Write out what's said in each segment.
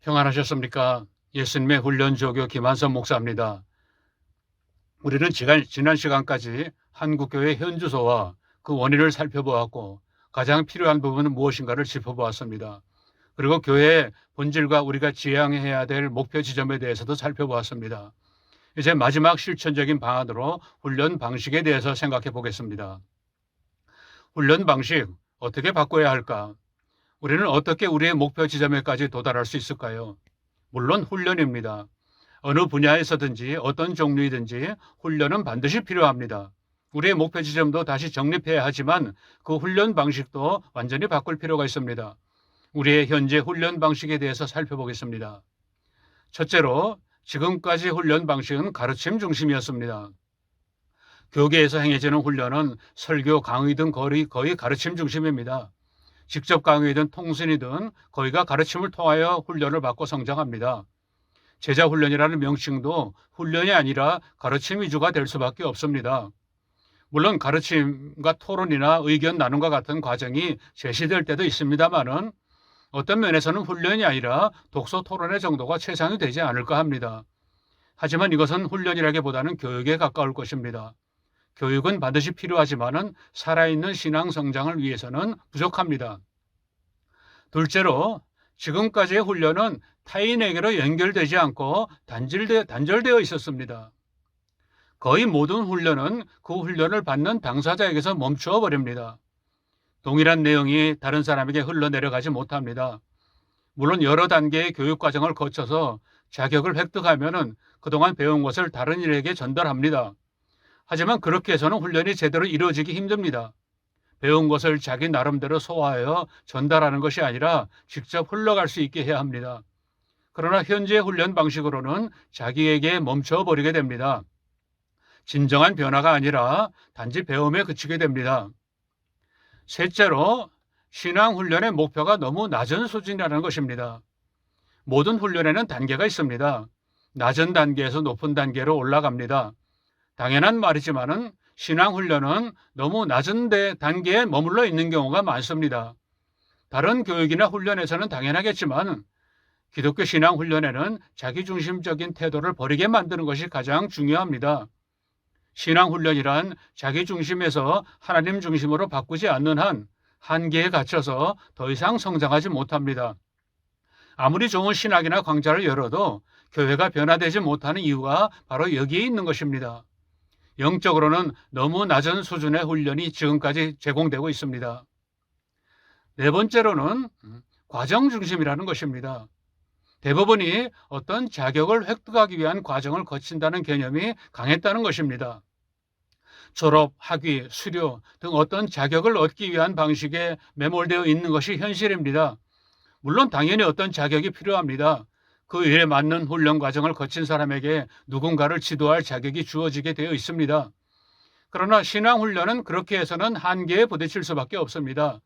평안하셨습니까? 예수님의 훈련조교 김한선 목사입니다. 우리는 지난 시간까지 한국교회 현주소와 그 원인을 살펴보았고 가장 필요한 부분은 무엇인가를 짚어보았습니다. 그리고 교회의 본질과 우리가 지향해야 될 목표 지점에 대해서도 살펴보았습니다. 이제 마지막 실천적인 방안으로 훈련 방식에 대해서 생각해 보겠습니다. 훈련 방식 어떻게 바꿔야 할까? 우리는 어떻게 우리의 목표 지점에까지 도달할 수 있을까요? 물론 훈련입니다. 어느 분야에서든지 어떤 종류이든지 훈련은 반드시 필요합니다. 우리의 목표 지점도 다시 정립해야 하지만 그 훈련 방식도 완전히 바꿀 필요가 있습니다. 우리의 현재 훈련 방식에 대해서 살펴보겠습니다. 첫째로 지금까지 훈련 방식은 가르침 중심이었습니다. 교계에서 행해지는 훈련은 설교, 강의 등 거의 가르침 중심입니다. 직접 강의든 통신이든 거의가 가르침을 통하여 훈련을 받고 성장합니다. 제자훈련이라는 명칭도 훈련이 아니라 가르침 위주가 될 수밖에 없습니다. 물론 가르침과 토론이나 의견 나눔과 같은 과정이 제시될 때도 있습니다만은 어떤 면에서는 훈련이 아니라 독서 토론의 정도가 최상이 되지 않을까 합니다. 하지만 이것은 훈련이라기보다는 교육에 가까울 것입니다. 교육은 반드시 필요하지만은 살아있는 신앙 성장을 위해서는 부족합니다. 둘째로 지금까지의 훈련은 타인에게로 연결되지 않고 단절되어 있었습니다. 거의 모든 훈련은 그 훈련을 받는 당사자에게서 멈추어 버립니다. 동일한 내용이 다른 사람에게 흘러내려가지 못합니다. 물론 여러 단계의 교육 과정을 거쳐서 자격을 획득하면은 그동안 배운 것을 다른 이에게 전달합니다. 하지만 그렇게 해서는 훈련이 제대로 이루어지기 힘듭니다. 배운 것을 자기 나름대로 소화하여 전달하는 것이 아니라 직접 흘러갈 수 있게 해야 합니다. 그러나 현재 훈련 방식으로는 자기에게 멈춰버리게 됩니다. 진정한 변화가 아니라 단지 배움에 그치게 됩니다. 셋째로 신앙 훈련의 목표가 너무 낮은 수준이라는 것입니다. 모든 훈련에는 단계가 있습니다. 낮은 단계에서 높은 단계로 올라갑니다. 당연한 말이지만은 신앙 훈련은 너무 낮은 단계에 머물러 있는 경우가 많습니다. 다른 교육이나 훈련에서는 당연하겠지만 기독교 신앙 훈련에는 자기중심적인 태도를 버리게 만드는 것이 가장 중요합니다. 신앙 훈련이란 자기중심에서 하나님 중심으로 바꾸지 않는 한 한계에 갇혀서 더 이상 성장하지 못합니다. 아무리 좋은 신학이나 강좌를 열어도 교회가 변화되지 못하는 이유가 바로 여기에 있는 것입니다. 영적으로는 너무 낮은 수준의 훈련이 지금까지 제공되고 있습니다. 네 번째로는 과정 중심이라는 것입니다. 대부분이 어떤 자격을 획득하기 위한 과정을 거친다는 개념이 강했다는 것입니다. 졸업, 학위, 수료 등 어떤 자격을 얻기 위한 방식에 매몰되어 있는 것이 현실입니다. 물론 당연히 어떤 자격이 필요합니다. 그 일에 맞는 훈련 과정을 거친 사람에게 누군가를 지도할 자격이 주어지게 되어 있습니다. 그러나 신앙 훈련은 그렇게 해서는 한계에 부딪힐 수밖에 없습니다.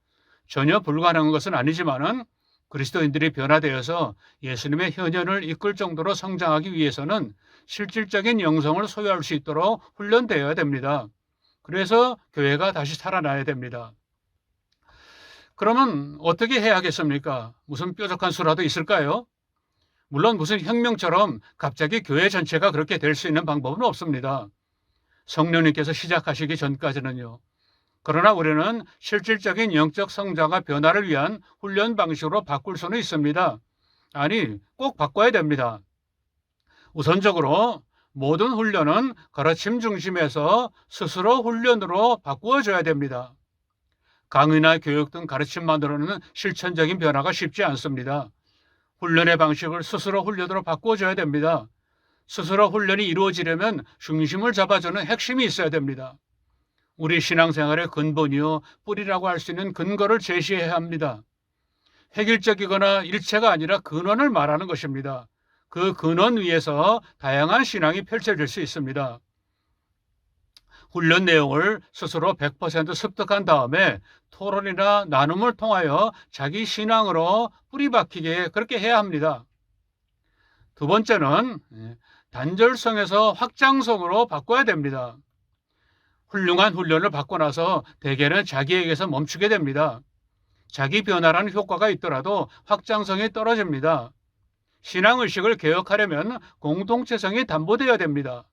전혀 불가능한 것은 아니지만은 그리스도인들이 변화되어서 예수님의 현현을 이끌 정도로 성장하기 위해서는 실질적인 영성을 소유할 수 있도록 훈련되어야 됩니다. 그래서 교회가 다시 살아나야 됩니다. 그러면 어떻게 해야 하겠습니까? 무슨 뾰족한 수라도 있을까요? 물론 무슨 혁명처럼 갑자기 교회 전체가 그렇게 될 수 있는 방법은 없습니다. 성령님께서 시작하시기 전까지는요. 그러나 우리는 실질적인 영적 성장과 변화를 위한 훈련 방식으로 바꿀 수는 있습니다. 아니, 꼭 바꿔야 됩니다. 우선적으로 모든 훈련은 가르침 중심에서 스스로 훈련으로 바꾸어져야 됩니다. 강의나 교육 등 가르침만으로는 실천적인 변화가 쉽지 않습니다. 훈련의 방식을 스스로 훈련으로 바꿔줘야 됩니다. 스스로 훈련이 이루어지려면 중심을 잡아주는 핵심이 있어야 됩니다. 우리 신앙생활의 근본이요 뿌리라고 할 수 있는 근거를 제시해야 합니다. 획일적이거나 일체가 아니라 근원을 말하는 것입니다. 그 근원 위에서 다양한 신앙이 펼쳐질 수 있습니다. 훈련 내용을 스스로 100% 습득한 다음에 토론이나 나눔을 통하여 자기 신앙으로 뿌리박히게 그렇게 해야 합니다. 두 번째는 단절성에서 확장성으로 바꿔야 됩니다. 훌륭한 훈련을 받고 나서 대개는 자기에게서 멈추게 됩니다. 자기 변화라는 효과가 있더라도 확장성이 떨어집니다. 신앙의식을 개혁하려면 공동체성이 담보되어야 됩니다.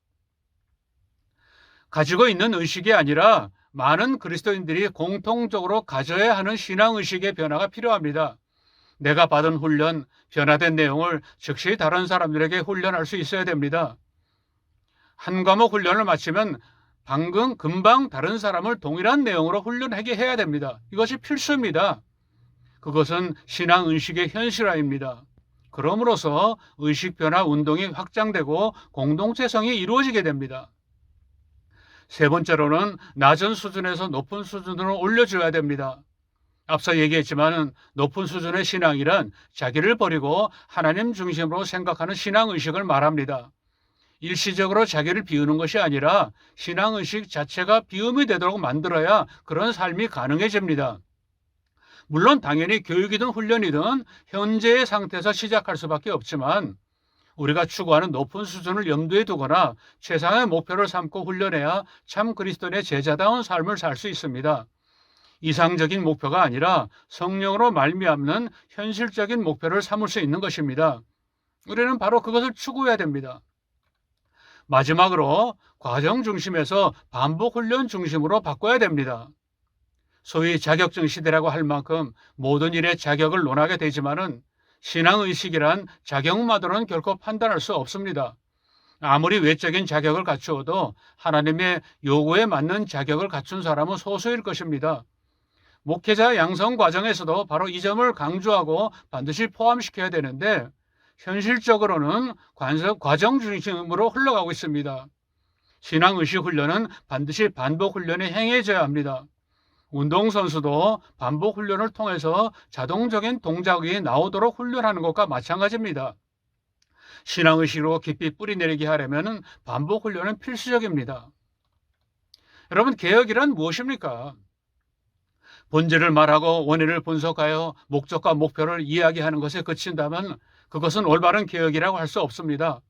가지고 있는 의식이 아니라 많은 그리스도인들이 공통적으로 가져야 하는 신앙의식의 변화가 필요합니다. 내가 받은 훈련, 변화된 내용을 즉시 다른 사람들에게 훈련할 수 있어야 됩니다. 한 과목 훈련을 마치면 금방 다른 사람을 동일한 내용으로 훈련하게 해야 됩니다. 이것이 필수입니다. 그것은 신앙의식의 현실화입니다. 그럼으로써 의식 변화 운동이 확장되고 공동체성이 이루어지게 됩니다. 세 번째로는 낮은 수준에서 높은 수준으로 올려줘야 됩니다. 앞서 얘기했지만 높은 수준의 신앙이란 자기를 버리고 하나님 중심으로 생각하는 신앙의식을 말합니다. 일시적으로 자기를 비우는 것이 아니라 신앙의식 자체가 비움이 되도록 만들어야 그런 삶이 가능해집니다. 물론 당연히 교육이든 훈련이든 현재의 상태에서 시작할 수밖에 없지만 우리가 추구하는 높은 수준을 염두에 두거나 최상의 목표를 삼고 훈련해야 참 그리스도인의 제자다운 삶을 살 수 있습니다. 이상적인 목표가 아니라 성령으로 말미암는 현실적인 목표를 삼을 수 있는 것입니다. 우리는 바로 그것을 추구해야 됩니다. 마지막으로 과정 중심에서 반복 훈련 중심으로 바꿔야 됩니다. 소위 자격증 시대라고 할 만큼 모든 일에 자격을 논하게 되지만은 신앙의식이란 자격만으로는 결코 판단할 수 없습니다. 아무리 외적인 자격을 갖추어도 하나님의 요구에 맞는 자격을 갖춘 사람은 소수일 것입니다. 목회자 양성 과정에서도 바로 이 점을 강조하고 반드시 포함시켜야 되는데 현실적으로는 과정 중심으로 흘러가고 있습니다. 신앙의식 훈련은 반드시 반복 훈련에 행해져야 합니다. 운동선수도 반복 훈련을 통해서 자동적인 동작이 나오도록 훈련하는 것과 마찬가지입니다. 신앙의식으로 깊이 뿌리내리게 하려면 반복 훈련은 필수적입니다. 여러분, 개혁이란 무엇입니까? 본질을 말하고 원인을 분석하여 목적과 목표를 이야기하는 것에 그친다면 그것은 올바른 개혁이라고 할 수 없습니다.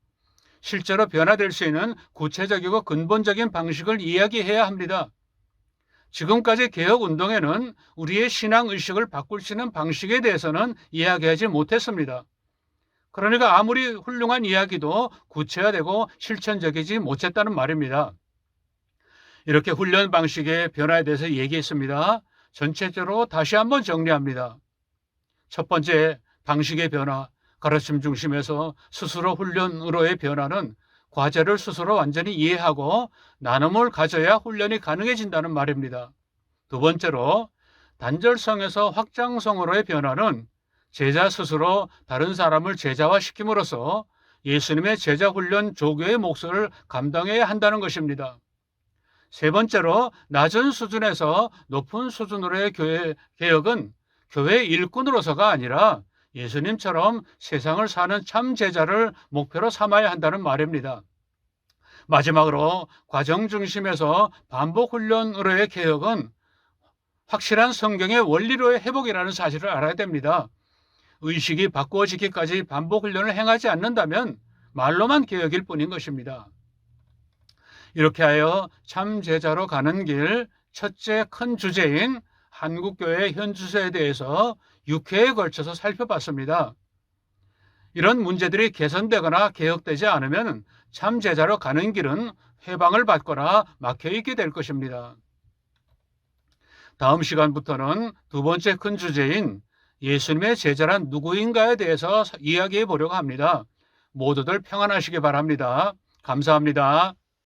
실제로 변화될 수 있는 구체적이고 근본적인 방식을 이야기해야 합니다. 지금까지 개혁운동에는 우리의 신앙의식을 바꿀 수 있는 방식에 대해서는 이야기하지 못했습니다. 그러니까 아무리 훌륭한 이야기도 구체화되고 실천적이지 못했다는 말입니다. 이렇게 훈련 방식의 변화에 대해서 얘기했습니다. 전체적으로 다시 한번 정리합니다. 첫 번째, 방식의 변화, 가르침 중심에서 스스로 훈련으로의 변화는 과제를 스스로 완전히 이해하고 나눔을 가져야 훈련이 가능해진다는 말입니다. 두 번째로, 단절성에서 확장성으로의 변화는 제자 스스로 다른 사람을 제자화시킴으로써 예수님의 제자 훈련 조교의 몫을 감당해야 한다는 것입니다. 세 번째로, 낮은 수준에서 높은 수준으로의 교회 개혁은 교회 일꾼으로서가 아니라 예수님처럼 세상을 사는 참 제자를 목표로 삼아야 한다는 말입니다. 마지막으로 과정 중심에서 반복 훈련으로의 개혁은 확실한 성경의 원리로의 회복이라는 사실을 알아야 됩니다. 의식이 바꾸어지기까지 반복 훈련을 행하지 않는다면 말로만 개혁일 뿐인 것입니다. 이렇게 하여 참 제자로 가는 길 첫째 큰 주제인 한국교회의 현주소에 대해서 6회에 걸쳐서 살펴봤습니다. 이런 문제들이 개선되거나 개혁되지 않으면 참 제자로 가는 길은 회방을 받거나 막혀있게 될 것입니다. 다음 시간부터는 두 번째 큰 주제인 예수님의 제자란 누구인가에 대해서 이야기해 보려고 합니다. 모두들 평안하시기 바랍니다. 감사합니다.